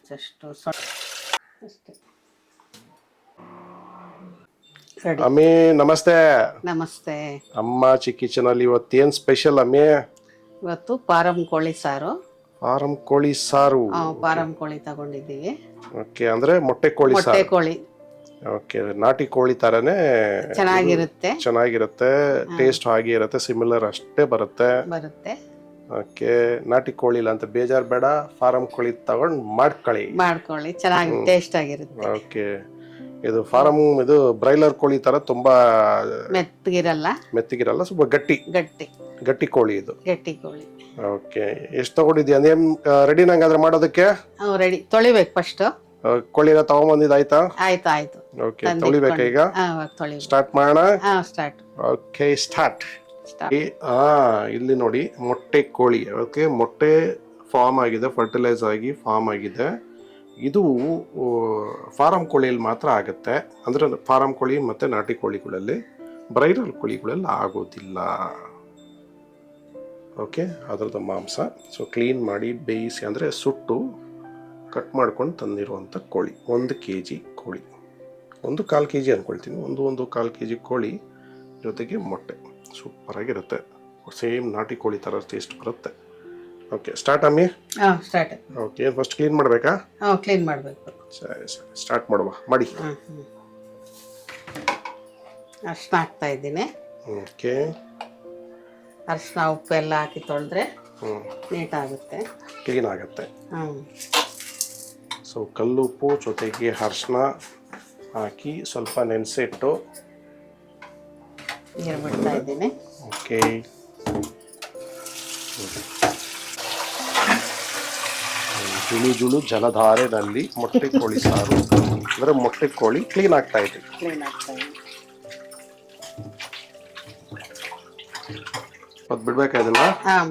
ಇಂಚಷ್ಟು ಅಷ್ಟೇ. ರೆಡಿ. ಅಮ್ಮಿ ನಮಸ್ತೆ. ನಮಸ್ತೆ. ಅಮ್ಮ ಕಿಚನ್ ಅಲ್ಲಿ ಇವತ್ತೇನ್ ಸ್ಪೆಷಲ್ ಅಮ್ಮಿ? ಇವತ್ತು ಫಾರಂ ಕೋಳಿ ಸಾರು. ಫಾರಂ ಕೋಳಿ ಸಾರು. ಫಾರಂ ಕೋಳಿ ತಗೊಂಡಿದ್ದೀವಿ. ಓಕೆ, ಅಂದ್ರೆ ಮೊಟ್ಟೆ ಕೋಳಿ ಮೊಟ್ಟೆ ಸಾರು. ಕೋಳಿ ಓಕೆ, ನಾಟಿ ಕೋಳಿ ತರನೇ ಚೆನ್ನಾಗಿರುತ್ತೆ, ಟೇಸ್ಟ್ ಹಾಗೆ ಇರುತ್ತೆ, ಸಿಮಿಲರ್ ಅಷ್ಟೇ ಬರುತ್ತೆ. ಓಕೆ, ನಾಟಿ ಕೋಳಿ ಇಲ್ಲ ಅಂತ ಬೇಜಾರ್ ಬೇಡ, ಫಾರಂ ಕೋಳಿ ತಗೊಂಡ್ ಮಾಡ್ಕೊಳ್ಳಿ ಚೆನ್ನಾಗಿ ಟೇಸ್ಟ್ ಆಗಿರುತ್ತೆ. ಓಕೆ, ಇದು ಫಾರಂ ಇದು ಬ್ರೈಲರ್ ಕೋಳಿ ತರ ತುಂಬಾ ಮೆತ್ತಗಿರಲ್ಲ, ಸ್ವಲ್ಪ ಗಟ್ಟಿ ಕೋಳಿ ಇದು. ಗಟ್ಟಿ ಕೋಳಿ. ಓಕೆ, ಎಷ್ಟು ತಗೊಂಡಿದ್ಯಾ? ರೆಡಿ ನಂಗಾದ್ರೆ ಮಾಡೋದಕ್ಕೆ? ರೆಡಿ. ತೊಳಿಬೇಕು ಫಸ್ಟ್. ಕೋಳಿನ ತಗೊಂಬಂದಿದ್ದು ಆಯ್ತಾ? ಆಯ್ತು. ಓಕೆ, ತೊಳಿಬೇಕಾ ಈಗ? ಸ್ಟಾರ್ಟ್ ಮಾಡೋಣ. ಸ್ಟಾರ್ಟ್. Okay, start. ಇಲ್ಲಿ ನೋಡಿ, ಮೊಟ್ಟೆ ಕೋಳಿ. ಓಕೆ, ಮೊಟ್ಟೆ ಫಾರ್ಮ್ ಆಗಿದೆ, ಫರ್ಟಿಲೈಸ್ ಆಗಿ ಫಾರ್ಮ್ ಆಗಿದೆ. ಇದು ಫಾರಂ ಕೋಳಿಯಲ್ಲಿ ಮಾತ್ರ ಆಗುತ್ತೆ, ಅಂದ್ರೆ ಫಾರಂ ಕೋಳಿ ಮತ್ತೆ ನಾಟಿ ಕೋಳಿಗಳಲ್ಲಿ, ಬ್ರೈಲರ್ ಕೋಳಿಗಳಲ್ಲಿ ಆಗೋದಿಲ್ಲ. ಓಕೆ, ಅದರದ್ದು ಮಾಂಸ. ಸೊ ಕ್ಲೀನ್ ಮಾಡಿ ಬೇಯಿಸಿ, ಅಂದರೆ ಸುಟ್ಟು ಕಟ್ ಮಾಡ್ಕೊಂಡು ತಂದಿರುವಂಥ ಕೋಳಿ. 1 kg ಕೋಳಿ, 1/4 kg ಅಂದ್ಕೊಳ್ತೀನಿ, 1.5 kg ಕೋಳಿ ಜೊತೆಗೆ ಮೊಟ್ಟೆ. ಸೂಪರಾಗಿರುತ್ತೆ, ಸೇಮ್ ನಾಟಿ ಕೋಳಿ ಥರ ಟೇಸ್ಟ್ ಬರುತ್ತೆ. ಓಕೆ, ಸ್ಟಾರ್ಟ್ ಅಮ್ಮಿ? ಸ್ಟಾರ್ಟ್. ಓಕೆ, ಫಸ್ಟ್ ಕ್ಲೀನ್ ಮಾಡಬೇಕಾ? ಕ್ಲೀನ್ ಮಾಡಬೇಕು. ಸರಿ, ಸ್ಟಾರ್ಟ್ ಮಾಡುವ, ಮಾಡಿ. ಅರ್ಶಿನ ಹಾಕ್ತಾ ಇದ್ದೀನಿ. ಓಕೆ, ಅರ್ಶಿನ ಉಪ್ಪು ಎಲ್ಲ ಹಾಕಿ ತೊಳೆದ್ರೆ ನೀಟಾಗುತ್ತೆ, ಕ್ಲೀನ್ ಆಗುತ್ತೆ. ಸೊ ಕಲ್ಲುಪ್ಪು ಜೊತೆಗೆ ಅರ್ಶಿನ ಹಾಕಿ ಸ್ವಲ್ಪ ನೆನೆಸಿಟ್ಟು ನೀರು ಬಿಡ್ತಾ ಇದ್ದೀನಿ. ಓಕೆ, ಜುಳು ಜಲಧಾರೆನಲ್ಲಿ ಮೊಟ್ಟೆ ಕೋಳಿ ಸಾರು, ಅಂದ್ರೆ ಮೊಟ್ಟೆ ಕೋಳಿ ಕ್ಲೀನ್ ಆಗ್ತಾ ಇದೆ. ಅದು ಬಿಡ್ಬೇಕಾ ಇದನ್ನ?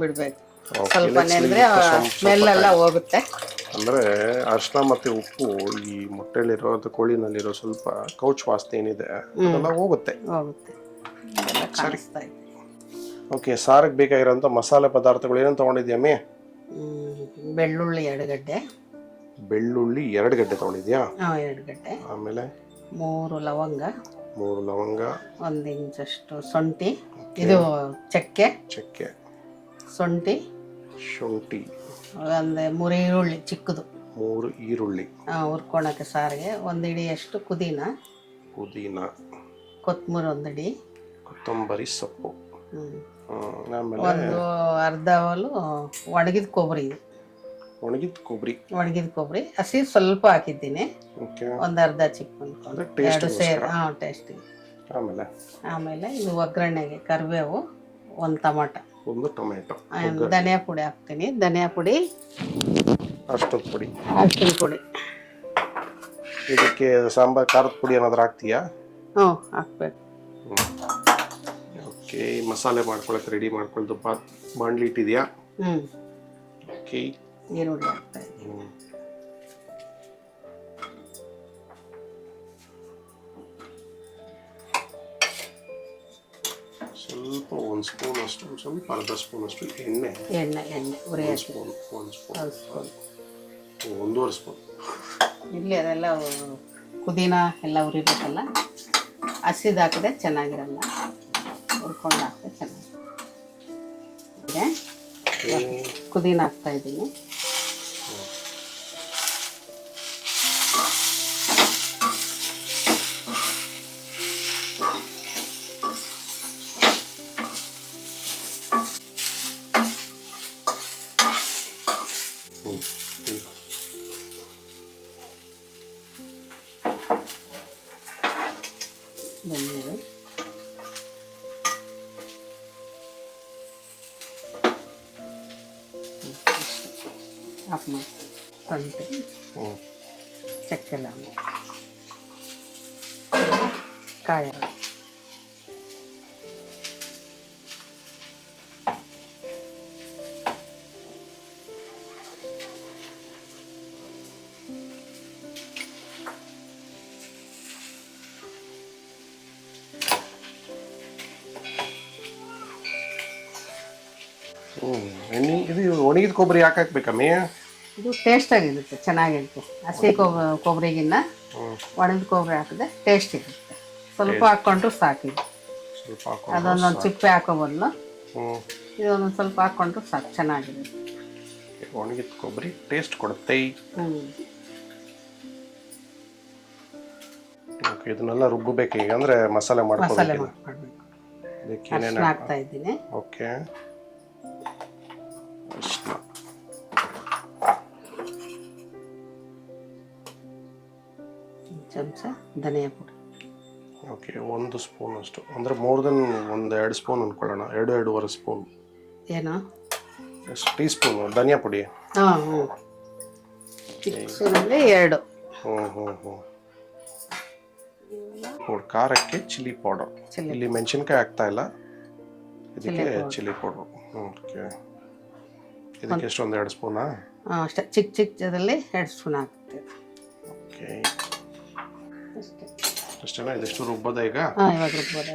ಬಿಡ್ಬೇಕು. ಸ್ವಲ್ಪ ನೆನೆದ್ರೆ ಸ್ಮೆಲ್ ಎಲ್ಲ ಹೋಗುತ್ತೆ. ಅಂದ್ರೆ ಅರಿಶಿನ ಮತ್ತೆ ಉಪ್ಪು ಈ ಮೊಟ್ಟೆಲಿರೋ ಕೋಳಿನಲ್ಲಿರೋ ಸ್ವಲ್ಪ ಕೌಚ್ ವಾಸನೆ ಏನಿದೆ ಅದೆಲ್ಲ ಹೋಗುತ್ತೆ. ಓಕೆ, ಸಾರಿಗೆ ಬೇಕಾಗಿರೋಂಥ ಮಸಾಲೆ ಪದಾರ್ಥಗಳು ಏನೇನು ತಗೊಂಡಿದ್ಯಮ್ಮಿ? ಬೆಳ್ಳುಳ್ಳಿ 2 ಗಡ್ಡೆ. ಬೆಳ್ಳುಳ್ಳಿ 2 ಗಡ್ಡೆ ತಗೊಂಡಿದ್ಯಾ? 2 ಗಡ್ಡೆ. ಆಮೇಲೆ 3 ಲವಂಗ. 1 ಇಂಚಷ್ಟು ಶುಂಠಿ, ಇದು ಚಕ್ಕೆ. ಶುಂಠಿ ಒಂದು 3 ಈರುಳ್ಳಿ ಚಿಕ್ಕದು. 3 ಈರುಳ್ಳಿ ಹುರ್ಕೊಳಕ್ಕೆ ಸಾರಿಗೆ. 1 ಹಿಡಿಯಷ್ಟು ಪುದೀನ, ಕೊತ್ತಂಬರಿ 1 ಹಿಡಿ, ಕೊತ್ತಂಬರಿ ಸೊಪ್ಪು, ಆಮೇಲೆ 1 ಅರ್ಧ ಒಲು ಒಣಗಿದ ಕೊಬ್ಬರಿ. ಕೊಬ್ಬರಿ ಹಸಿ ಸ್ವಲ್ಪ ಹಾಕಿದ್ದೀನಿ. 1 ಅರ್ಧ ಚಿಕ್ಕ 2 ಸೇರಿ ಟೇಸ್ಟಿಗೆ. ಆಮೇಲೆ ಇದು ಒಗ್ಗರಣೆಗೆ ಕರಿಬೇವು, 1 ಟೊಮೆಟೊ, ಧನಿಯಾ ಪುಡಿ ಹಾಕ್ತೀನಿ. ಧನಿಯಾ ಪುಡಿ ಅಷ್ಟೊಂದು ಪುಡಿ. ಇದಕ್ಕೆ ಸಾಂಬಾರ್ ಖಾರದ ಪುಡಿ ಏನಾದ್ರು ಹಾಕ್ತೀಯಾ? ಹಾಕ್ಬೇಕು. ಓಕೆ, ಮಸಾಲೆ ಮಾಡ್ಕೊಳಕ್ಕೆ ರೆಡಿ ಮಾಡ್ಕೊಳ್ದು ಬಾಂಡ್ಲಿ ಇಟ್ಟಿದ್ಯಾ? ಓಕೆ, ಈರುಳ್ಳಿ ಹಾಕ್ತಾ ಇದ್ದೀನಿ. ಸ್ವಲ್ಪ 1 ಸ್ಪೂನ್ ಅಷ್ಟು, ಸ್ವಲ್ಪ ಅರ್ಧ ಸ್ಪೂನ್ ಅಷ್ಟು ಎಣ್ಣೆ. ಉರಿ 1 ಸ್ಪೂನ್, 1.5 ಸ್ಪೂನ್. ಇಲ್ಲಿ ಅದೆಲ್ಲ ಪುದೀನ ಎಲ್ಲ ಉರಿಬೇಕಲ್ಲ, ಹಸಿದು ಹಾಕಿದ್ರೆ ಚೆನ್ನಾಗಿರಲ್ಲ, ಹುರ್ಕೊಂಡು ಹಾಕಿದ್ರೆ ಚೆನ್ನಾಗಿದೆ. ಪುದೀನ ಹಾಕ್ತಾ ಇದ್ದೀನಿ. ಶುಂಠಿ, ಚಕ್ಕೆ, ಲವಂಗ, ಕಾಯಿ, ಇದು ಒಣಗಿದ ಕೊಬ್ಬರಿ ಯಾಕೆ ಹಾಕ್ಬೇಕಮ್ಮಿ? ಇದು ಟೇಸ್ಟ್ ಆಗಿರುತ್ತೆ, ಚೆನ್ನಾಗಿರುತ್ತೆ. ಹಸಿ ಕೊಬ್ಬರಿಗಿನ್ನ ಒಣಗಿದ ಕೊಬ್ಬರಿ ಹಾಕಿದ್ರೆ ಟೇಸ್ಟ್ ಇರುತ್ತೆ. ಸ್ವಲ್ಪ ಹಾಕ್ಕೊಂಡ್ರು ಸಾಕಿದೆ. ಅದೊಂದೊಂದು ಚಿಪ್ಪೆ ಹಾಕೋ ಬದಲು ಇದೊಂದೊಂದು ಸ್ವಲ್ಪ ಹಾಕ್ಕೊಂಡ್ರು ಸಾಕು, ಚೆನ್ನಾಗಿರುತ್ತೆ. ಒಣಗಿದ ಕೊಬ್ಬರಿ ಟೇಸ್ಟ್ ಕೊಡುತ್ತೆ. ಇದನ್ನೆಲ್ಲ ರುಬ್ಬಬೇಕು ಈಗ, ಅಂದ್ರೆ ಮಸಾಲೆ ಮಾಡ್ಕೊಬೇಕು. ಹಾಕ್ತಾ ಇದ್ದೀನಿ. ಓಕೆ, ಚಮಚ ಧನಿಯಾ ಪುಡಿ. ಓಕೆ, 1 ಸ್ಪೂನ್ ಅಷ್ಟು, ಅಂದ್ರೆ ಮೋರ್ ದೆನ್ 1-2 ಸ್ಪೂನ್ ಅನ್ಕೊಳ್ಳೋಣ. 2-2.5 ಸ್ಪೂನ್. ಏನು ಎಷ್ಟು ಟೀ ಸ್ಪೂನ್ ಧನಿಯಾ ಪುಡಿ? ಚಿಕ್ಕ ಸ್ಪೂನಲ್ಲಿ 2. ಖಾರಕ್ಕೆ ಚಿಲ್ಲಿ ಪೌಡರ್. ಇಲ್ಲಿ ಮೆಣಸಿನ್ಕಾಯಿ ಹಾಕ್ತಾ ಇಲ್ಲ, ಇದಕ್ಕೆ ಚಿಲ್ಲಿ ಪೌಡರ್. ಓಕೆ, ಇದಕ್ಕೆ ಎಷ್ಟು, 1-2 ಸ್ಪೂನಾ? ಅಷ್ಟೇ, ಚಿಕ್ಕದಲ್ಲಿ 2 ಸ್ಪೂನ್ ಹಾಕ್ತೇವೆ. ಓಕೆ, ಅಷ್ಟೇನಾ? ಇದೆಷ್ಟು ರುಬ್ಬೋದ ಈಗ? ಇವಾಗ ರುಬ್ಬೋದ.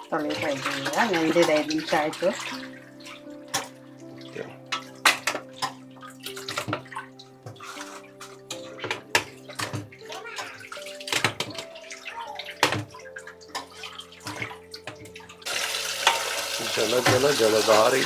ತೊಳಿತಾ ಇದ್ದೀನಿ ಈಗ, ನೆಂದಿದೆ. 5 ನಿಮಿಷ ಆಯಿತು. ಜಲಧಾರಿ.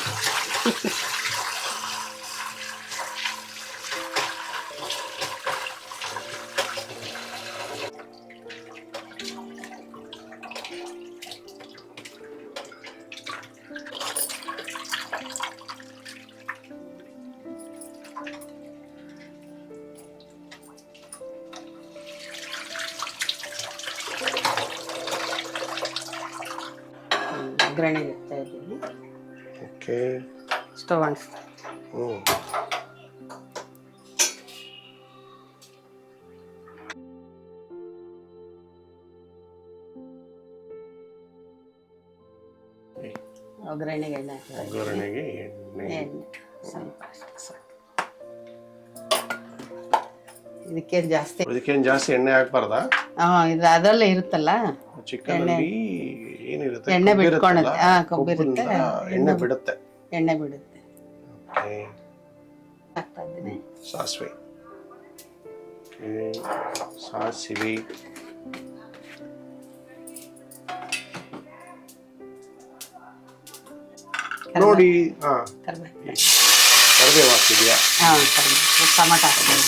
ಒಗ್ಗರಣೆ ಇಡ್ತಾ ಇದ್ದೀನಿ. ಓಕೆ, ಸ್ಟವ್ ಆನಿಸ್ತಾ. ಒಗ್ಗರಣೆಗೆ ಎಣ್ಣೆ ಹಾಕ್ತಾ ಇದ್ದೀನಿ. ಒಗ್ಗರಣೆಗೆ ಎಣ್ಣೆ ಸ್ವಲ್ಪ ಅಷ್ಟೇ ಸಾಕು. ಇದಕ್ಕೇನು ಜಾಸ್ತಿ ಎಣ್ಣೆ ಹಾಕ್ಬಾರ್ದಾ? ಇದು ಅದರಲ್ಲೇ ಇರುತ್ತಲ್ಲ, ಚಿಕನ್ ಅಲ್ಲಿ ಏನಿರುತ್ತೆ, ಎಣ್ಣೆ ಬಿಟ್ಕೊಳ್ಳುತ್ತೆ. ಕೊಬ್ಬಿರುತ್ತೆ, ಎಣ್ಣೆ ಬಿಡುತ್ತೆ. ಹಾಕ್ತಾ ಇದ್ದೀನಿ. ಸಾಸಿವೆ, ನೋಡಿ. ಕರಿಬೇವು ಹಾಕ್ತಿದ್ಯಾ? ಟೊಮೆಟೊ ಹಾಕ್ತೀನಿ.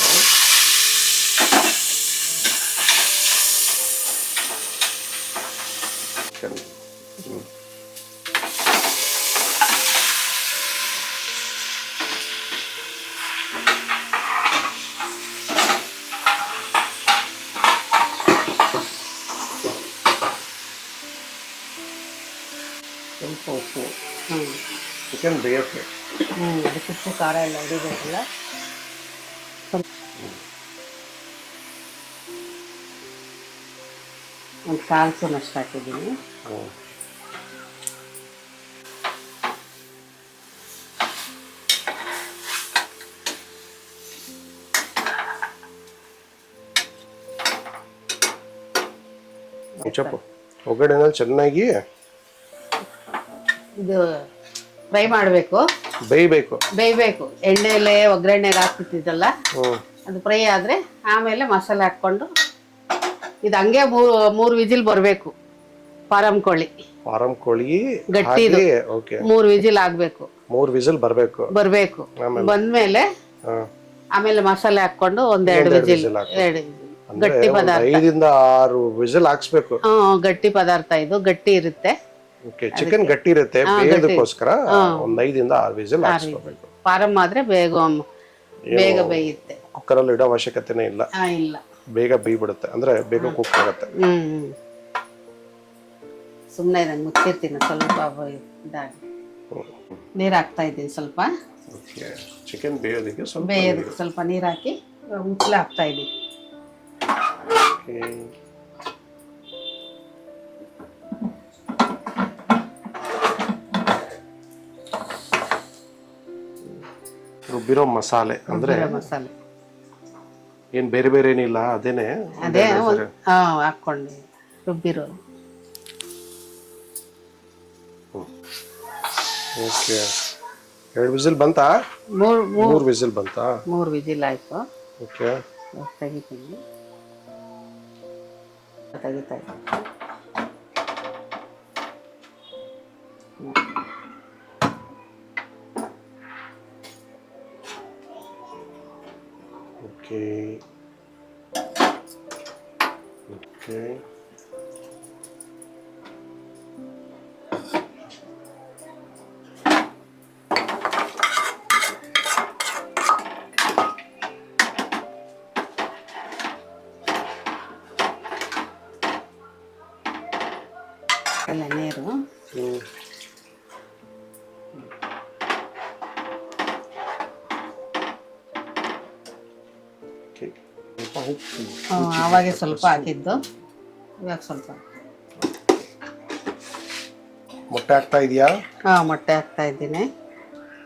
ಸ್ವಲ್ಪ ಉಪ್ಪು. ಚಿಕನ್ ಬೇಯೋಕ್ಕೆ ಅದಕ್ಕೆ ಉಪ್ಪು ಖಾರ ಎಲ್ಲ ಹೊಡಿಬೇಕಲ್ಲ. ಒಂದು 1/4 ಸ್ಪೂನ್ ಅಷ್ಟು ಹಾಕಿದ್ದೀನಿ. ಒಗ್ಗರಣೆನಲ್ಲಿ ಚೆನ್ನಾಗಿ ಇದು ಫ್ರೈ ಮಾಡಬೇಕು, ಬೇಯಬೇಕು. ಎಣ್ಣೆಲೆ ಒಗ್ಗರಣೆಗೆ ಹಾಕ್ಬಿಟ್ಟಿದ್ದಲ್ಲ, ಅದು ಫ್ರೈ ಆದರೆ ಆಮೇಲೆ ಮಸಾಲೆ ಹಾಕ್ಕೊಂಡು ಇದು ಹಂಗೆ 3 ವಿಜಿಲ್ ಬರಬೇಕು. ಫಾರಂ ಕೋಳಿ ಗಟ್ಟಿದು 3 ವಿಜಿಲ್ ಆಗಬೇಕು. 3 ವಿಜಿಲ್ ಬರಬೇಕು. ಬಂದ್ಮೇಲೆ ಆಮೇಲೆ ಮಸಾಲೆ ಹಾಕ್ಕೊಂಡು 1-2 ವಿಜಿಲ್. ಗಟ್ಟಿ ಪದಾರ್ಥ, 5-6 ವಿಜಿಲ್ ಹಾಕ್ಸ್ಬೇಕು. ಗಟ್ಟಿ ಪದಾರ್ಥ, ಇದು ಗಟ್ಟಿ ಇರುತ್ತೆ. ಚಿಕನ್ ಗಟ್ಟಿ ಇರುತ್ತೆ, ಬೇಯೋದಕ್ಕೋಸ್ಕರ 5-6 ವಿಜಿಲ್ ಹಾಕ್ಸ್ಬೇಕು. ಫಾರಂ ಆದ್ರೆ ಬೇಗ ಬೇಯುತ್ತೆ. ಕುಕ್ಕರ್ ಅಲ್ಲಿ ಇಡೋ ಅವಶ್ಯಕತೆನೇ ಇಲ್ಲ, ಬೇಗ ಬೇಯ್ಬಿಡುತ್ತೆ, ಅಂದ್ರೆ ಬೇಗ ಕುಕ್ ಆಗುತ್ತೆ. ಸುಮ್ಮನೆ ಇದನ್ನು ಮುಚ್ಚಿರ್ತೀನಿ. ಸ್ವಲ್ಪ ಇದಾಗಿ ನೀರು ಹಾಕ್ತಾ ಇದ್ದೀನಿ. ಸ್ವಲ್ಪ ಚಿಕನ್ ಬೇಯೋದಕ್ಕೆ ಸ್ವಲ್ಪ ನೀರು ಹಾಕಿ ಮುಚ್ಚಳ ಹಾಕ್ತಾ ಇದ್ದೀನಿ. ರುಬ್ಬಿರೋ ಮಸಾಲೆ ಅಂದ್ರೆ ಏನ್ ಬೇರೆ ಬೇರೆ ಏನಿಲ್ಲ, ಅದೇ ಹಾಕೊಂಡು ರುಬ್ಬಿರೋದು. ಓಕೆ, 2 ವಿಸಿಲ್ ಬಂತಾ? ಮೂರು 3 ವಿಸಿಲ್ ಬಂತಾ? 3 ವಿಜಿಲ್ ಆಯಿತು. ಓಕೆ. ತೆಗಿತೀನಿ, ತೆಗಿತಾ ಇದ್ದೀನಿ. Okay okay. ಎಲ್ಲ ನೀರು ಆವಾಗೆ ಸ್ವಲ್ಪ ಹಾಕಿದ್ದು, ಇವಾಗ ಸ್ವಲ್ಪ. ಮೊಟ್ಟೆ ಹಾಕ್ತಾ ಇದೆಯಾ? ಮೊಟ್ಟೆ ಹಾಕ್ತಾ ಇದ್ದೀನಿ.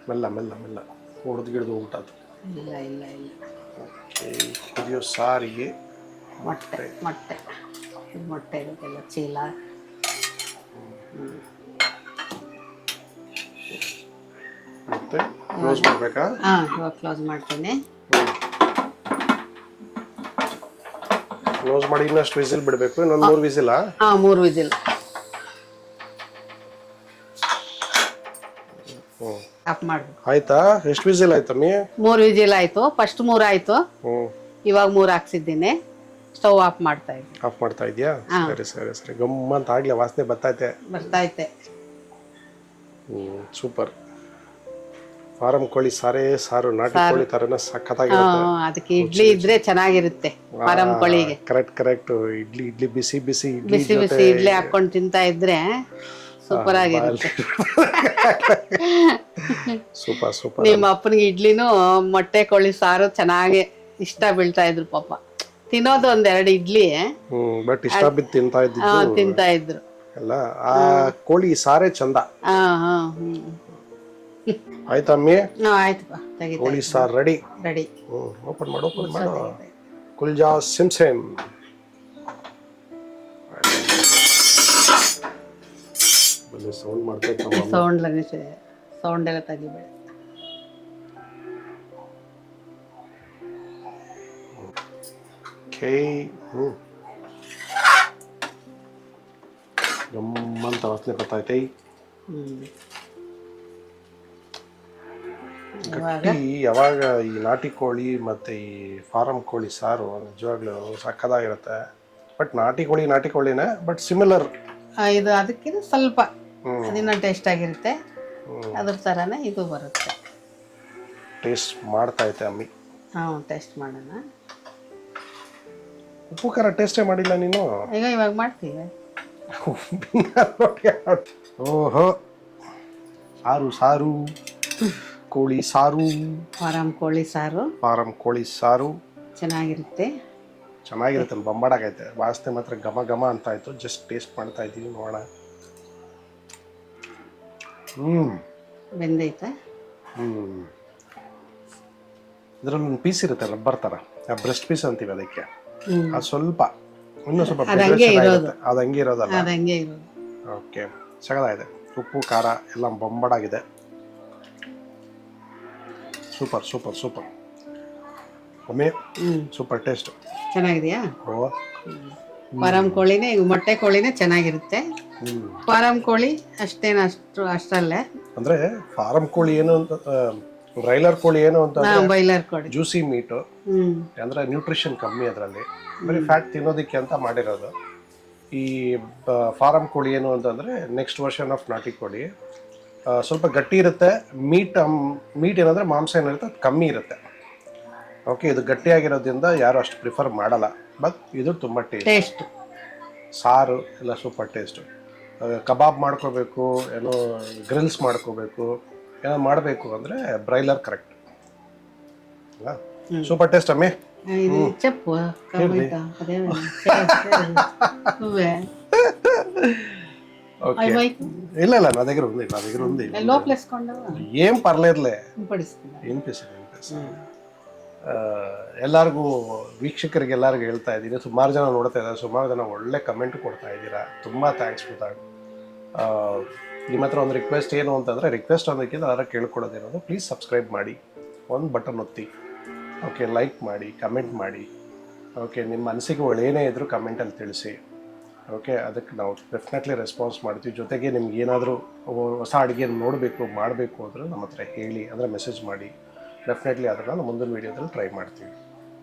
ಮೆಲ್ಲ ಮೆಲ್ಲ ಮೆಲ್ಲ ಹೊಡೆದು ಗಿಡ್ದು ಉಂಟದು. ಇಲ್ಲ ಇಲ್ಲ ಇಲ್ಲ. ಓಕೆ. ಕುದಿಯೋ ಸಾರಿಗೆ ಮೊಟ್ಟೆ ಮೊಟ್ಟೆ ಇದು ಮೊಟ್ಟೆ ಇರೋದೆಲ್ಲ ಚೀಲ. ಮತ್ತೆ ಕ್ಲೋಸ್ ಮಾಡಬೇಕಾ? ಇವಾಗ ಕ್ಲೋಸ್ ಮಾಡ್ತೀನಿ. ಕ್ಲೋಸ್ ಮಾಡಿ ಇನ್ನಷ್ಟು ವಿಸಿಲ್ ಬಿಡಬೇಕು. ಇನ್ನೊಂದು 3 ವಿಸಿಲಾ? 3 ವಿಸಿಲ್. ಆಫ್ ಮಾಡ್ಬೇಕು. ಆಯ್ತಾ? ಎಷ್ಟು ವಿಸಿಲ್ ಆಯ್ತಮ್ಮಿ? 3 ವಿಸಿಲ್ ಆಯ್ತು. ಫಸ್ಟ್ 3 ಆಯ್ತು, ಇವಾಗ 3 ಹಾಕ್ಸಿದ್ದೀನಿ. ಸ್ಟವ್ ಆಫ್ ಮಾಡ್ತಾ ಇದ್ದೀನಿ. ಆಫ್ ಮಾಡ್ತಾ ಇದೆಯಾ? ಸರಿ ಸರಿ ಸರಿ. ಗಮ್ಮಂತ ಆಗ್ಲೇ ವಾಸನೆ ಬರ್ತೈತೆ. ಸೂಪರ್. ಫಾರಂ ಕೋಳಿ ಸಾರು ನಾಟಿ ಕೋಳಿ ತರನ ಸಖತ್ತಾಗಿರುತ್ತೆ. ಅದಕ್ಕೆ ಇಡ್ಲಿ ಇದ್ರೆ ಚೆನ್ನಾಗಿರುತ್ತೆ ಫಾರಂ ಕೋಳಿಗೆ. ಕರೆಕ್ಟ್. ಇಡ್ಲಿ ಬಿಸಿ ಬಿಸಿ ಬಿಸಿ ಬಿಸಿ ಇಡ್ಲಿ ಹಾಕೊಂಡು ತಿಂತಾ ಇದ್ರೆ ಸೂಪರ್ ಆಗಿರುತ್ತೆ. ಸೂಪರ್. ನಿಮ್ಮ ಅಪ್ಪನಿಗೆ ಇಡ್ಲಿನೂ ಮೊಟ್ಟೆ ಕೋಳಿ ಸಾರು ಚೆನ್ನಾಗಿ ಇಷ್ಟ ಬೀಳ್ತಾ ಇದ್ರು ಪಾಪ. ತಿನ್ನೋದು 1-2 ಇಡ್ಲಿ, ಬಟ್ ಇಷ್ಟ ಬಿದ್ದು ತಿಂತಾ ಇದ್ರು ಎಲ್ಲ. ಆ ಕೋಳಿ ಸಾರೇ ಚಂದ. ಆಯ್ತಾ ಅಮ್ಮಿ? ಆಯ್ತಪ್ಪ, ತೆಗಿತಾ ಕೋಳಿ ಸಾರು ರೆಡಿ. ಓಪನ್ ಮಾಡು. ಕುಲ್ಜಾ ಸಿಮ್ಸೆಮ್. ಸೌಂಡ್ ಮಾಡ್ತಾ ಸೌಂಡ್ ಎಲ್ಲ ತೆಗಿಬೇಡ. ಗಮ್ಮಂತ ವಾಸನೆ ಬರ್ತೈತೆ. ಗಟ್ಟಿ. ಯಾವಾಗ ಈ ನಾಟಿ ಕೋಳಿ ಮತ್ತೆ ಈ ಫಾರಂ ಕೋಳಿ ಸಾರು ನಿಜವಾಗ್ಲೂ ಸಕ್ಕದಾಗಿರುತ್ತೆ. ಬಟ್ ನಾಟಿ ಕೋಳಿನೇ, ಬಟ್ ಸಿಮಿಲರ್. ಇದು ಅದಕ್ಕಿಂತ ಸ್ವಲ್ಪ ಅದಿನ್ನ ಟೇಸ್ಟ್ ಆಗಿರುತ್ತೆ. ಅದ್ರ ಥರನೇ ಇದು ಬರುತ್ತೆ. ಟೇಸ್ಟ್ ಮಾಡ್ತಾ ಐತೆ ಅಮ್ಮಿ. ಟೇಸ್ಟ್ ಮಾಡೋಣ. ಉಪ್ಪು ಖಾರ ಟೇಸ್ಟೇ ಮಾಡಿಲ್ಲ ನೀನು? ಇವಾಗ ಮಾಡ್ತೀವಿ. ಓಹೋ, ಸಾರು ಕೋಳಿ ಸಾರು. ಫಾರಂ ಕೋಳಿ ಸಾರು ಚೆನ್ನಾಗಿರುತ್ತೆ. ಬಂಬಾಡಾಗೈತೆ. ವಾಸನೆ ಮಾತ್ರ ಘಮ ಅಂತ ಆಯ್ತು. ಜಸ್ಟ್ ಟೇಸ್ಟ್ ಮಾಡ್ತಾ ಇದ್ದೀವಿ, ನೋಡೋಣ. ಬೆಂದೈತೆ. ಇದ್ರಲ್ಲಿ ಒಂದು ಪೀಸ್ ಇರುತ್ತೆ ರಬ್ಬರ್ ತರ, ಬ್ರೆಸ್ಟ್ ಪೀಸ್ ಅಂತೀವಿ ಅದಕ್ಕೆ. ಅದು ಸ್ವಲ್ಪ ಇನ್ನೂ ಸ್ವಲ್ಪ ಅದು ಹಂಗೆ ಇರೋದಲ್ಲ. ಓಕೆ, ಸಗದಾಗಿದೆ. ಉಪ್ಪು ಖಾರ ಎಲ್ಲ ಬೊಂಬಾಡಾಗಿದೆ. ಸೂಪರ್ ಒಮ್ಮೆ ಸೂಪರ್ ಟೇಸ್ಟ್. ಚೆನ್ನಾಗಿದೆಯಾ? ಫಾರಂ ಕೋಳಿನೇ, ಈಗ ಮೊಟ್ಟೆ ಕೋಳಿನೇ ಚೆನ್ನಾಗಿರುತ್ತೆ. ಫಾರಂ ಕೋಳಿ ಅಷ್ಟಲ್ಲೇ ಅಂದ್ರೆ ಫಾರಂ ಕೋಳಿ ಏನು ಅಂತ, ಬ್ರೈಲರ್ ಕೋಳಿ ಏನು ಅಂತ, ಬಾಯ್ಲರ್ ಕೋಳಿ ಜ್ಯೂಸಿ ಮೀಟ್ ಅಂದ್ರೆ ನ್ಯೂಟ್ರಿಷನ್ ಕಮ್ಮಿ, ಅದರಲ್ಲಿ ಬರೀ ಫ್ಯಾಟ್ ತಿನ್ನೋದಕ್ಕೆ ಅಂತ ಮಾಡಿರೋದು. ಈ ಫಾರಂ ಕೋಳಿ ಏನು ಅಂತಂದ್ರೆ ನೆಕ್ಸ್ಟ್ ವರ್ಷನ್ ಆಫ್ ನಾಟಿ ಕೋಳಿ. ಸ್ವಲ್ಪ ಗಟ್ಟಿ ಇರುತ್ತೆ. ಮೀಟ್ ಏನಂದ್ರೆ ಮಾಂಸ ಏನಿರುತ್ತೆ ಅದು ಕಮ್ಮಿ ಇರುತ್ತೆ. ಓಕೆ, ಇದು ಗಟ್ಟಿಯಾಗಿರೋದ್ರಿಂದ ಯಾರು ಅಷ್ಟು ಪ್ರಿಫರ್ ಮಾಡಲ್ಲ. ಬಟ್ ಇದು ತುಂಬ ಟೇಸ್ಟ್. ಸಾರು ಎಲ್ಲ ಸೂಪರ್ ಟೇಸ್ಟು. ಕಬಾಬ್ ಮಾಡ್ಕೋಬೇಕು, ಏನೋ ಗ್ರಿಲ್ಸ್ ಮಾಡ್ಕೋಬೇಕು, ಏನೋ ಮಾಡಬೇಕು ಅಂದರೆ ಬ್ರೈಲರ್ ಕರೆಕ್ಟ್ ಅಲ್ಲ. ಸೂಪರ್ ಟೇಸ್ಟ್ ಅಮ್ಮಿ. చెప్పు ಇಲ್ಲ నా దగ్గర ఉంది ఏం పర్లేదులే. ಎಲ್ಲರಿಗೂ ವೀಕ್ಷಕರಿಗೆ ಎಲ್ಲರಿಗೂ ಹೇಳ್ತಾ ಇದ್ದೀನಿ, ಸುಮಾರು ಜನ ನೋಡ್ತಾ ಇದ್ದಾರೆ, ಸುಮಾರು ಜನ ಒಳ್ಳೆ ಕಮೆಂಟ್ ಕೊಡ್ತಾ ಇದ್ದೀರಾ. ತುಂಬ ಥ್ಯಾಂಕ್ಸ್ ಫಾರ್ ದಟ್. ನಿಮ್ಮ ಹತ್ರ ಒಂದು ರಿಕ್ವೆಸ್ಟ್ ಏನು ಅಂತಂದರೆ, ರಿಕ್ವೆಸ್ಟ್ ಅನ್ನೋಕ್ಕಿಂತ ಅದರ ಕೇಳ್ಕೊಡೋದೇನೋದು, ಪ್ಲೀಸ್ ಸಬ್ಸ್ಕ್ರೈಬ್ ಮಾಡಿ, ಒಂದು ಬಟನ್ ಒತ್ತಿ, ಓಕೆ, ಲೈಕ್ ಮಾಡಿ, ಕಮೆಂಟ್ ಮಾಡಿ, ಓಕೆ, ನಿಮ್ಮ ಅನಿಸಿಕೆಗಳು ಏನೇ ಇದ್ದರೂ ಕಮೆಂಟಲ್ಲಿ ತಿಳಿಸಿ, ಓಕೆ. ಅದಕ್ಕೆ ನಾವು ಡೆಫಿನೆಟ್ಲಿ ರೆಸ್ಪಾನ್ಸ್ ಮಾಡ್ತೀವಿ. ಜೊತೆಗೆ ನಿಮ್ಗೆ ಏನಾದರೂ ಹೊಸ ಅಡುಗೆ ನೋಡಬೇಕು, ಮಾಡಬೇಕು ಅಂದರೆ ನಮ್ಮ ಹತ್ರ ಹೇಳಿ, ಅಂದರೆ ಮೆಸೇಜ್ ಮಾಡಿ. ಡೆಫಿನೆಟ್ಲಿ ಅದನ್ನು ನಾವು ಮುಂದಿನ ವೀಡಿಯೋದಲ್ಲಿ ಟ್ರೈ ಮಾಡ್ತೀವಿ.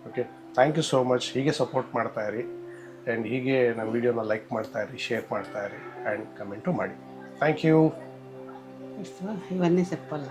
Okay, thank you so much. ಹೀಗೆ ಸಪೋರ್ಟ್ ಮಾಡ್ತಾಯಿರಿ ಆ್ಯಂಡ್ ಹೀಗೆ ನಮ್ಮ ವೀಡಿಯೋನ ಲೈಕ್ ಮಾಡ್ತಾಯಿರಿ, ಶೇರ್ ಮಾಡ್ತಾಯಿರಿ ಆ್ಯಂಡ್ ಕಮೆಂಟು ಮಾಡಿ. Thank you. ಇವನ್ನೇ ಸಪ್ಪಲ್ಲ